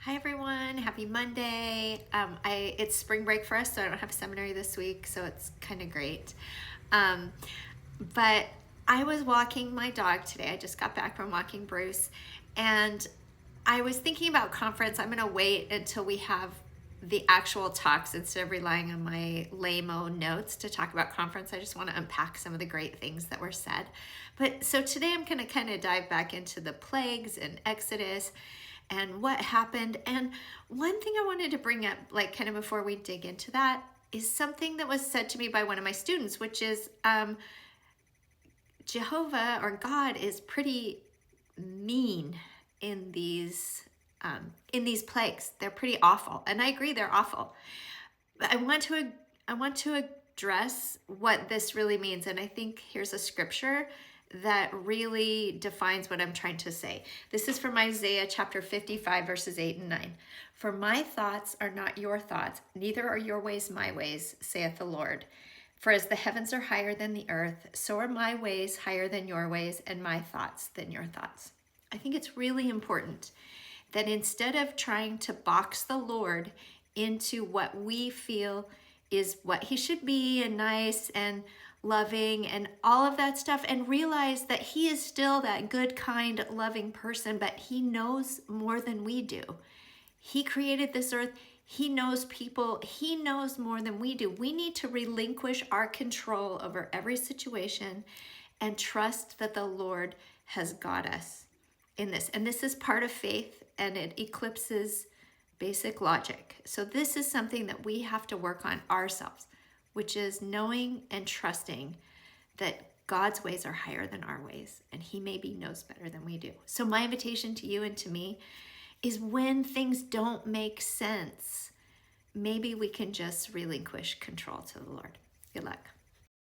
Hi everyone, happy Monday. It's spring break for us, so I don't have seminary this week, so it's kind of great. Um, but I was walking my dog today. I just got back from walking Bruce, and I was thinking about conference. I'm gonna wait until we have the actual talks instead of relying on my lame-o notes to talk about conference. I just want to unpack some of the great things that were said. But so today I'm going to kind of dive back into the plagues and Exodus and what happened. And one thing I wanted to bring up, like kind of before we dig into that, is something that was said to me by one of my students, which is Jehovah or God is pretty mean in these plagues. They're pretty awful, and I agree they're awful. But I want to address what this really means, and I think here's a scripture that really defines what I'm trying to say. This is from Isaiah chapter 55, verses 8 and 9. For my thoughts are not your thoughts, neither are your ways my ways, saith the Lord. For as the heavens are higher than the earth, so are my ways higher than your ways, and my thoughts than your thoughts. I think it's really important that instead of trying to box the Lord into what we feel is what he should be and nice and loving and all of that stuff, and realize that he is still that good, kind, loving person, but he knows more than we do. He created this earth. He knows people. He knows more than we do. We need to relinquish our control over every situation and trust that the Lord has got us in this. And this is part of faith, and it eclipses basic logic. So this is something that we have to work on ourselves, which is knowing and trusting that God's ways are higher than our ways, and he maybe knows better than we do. So my invitation to you and to me is, when things don't make sense, maybe we can just relinquish control to the Lord. Good luck.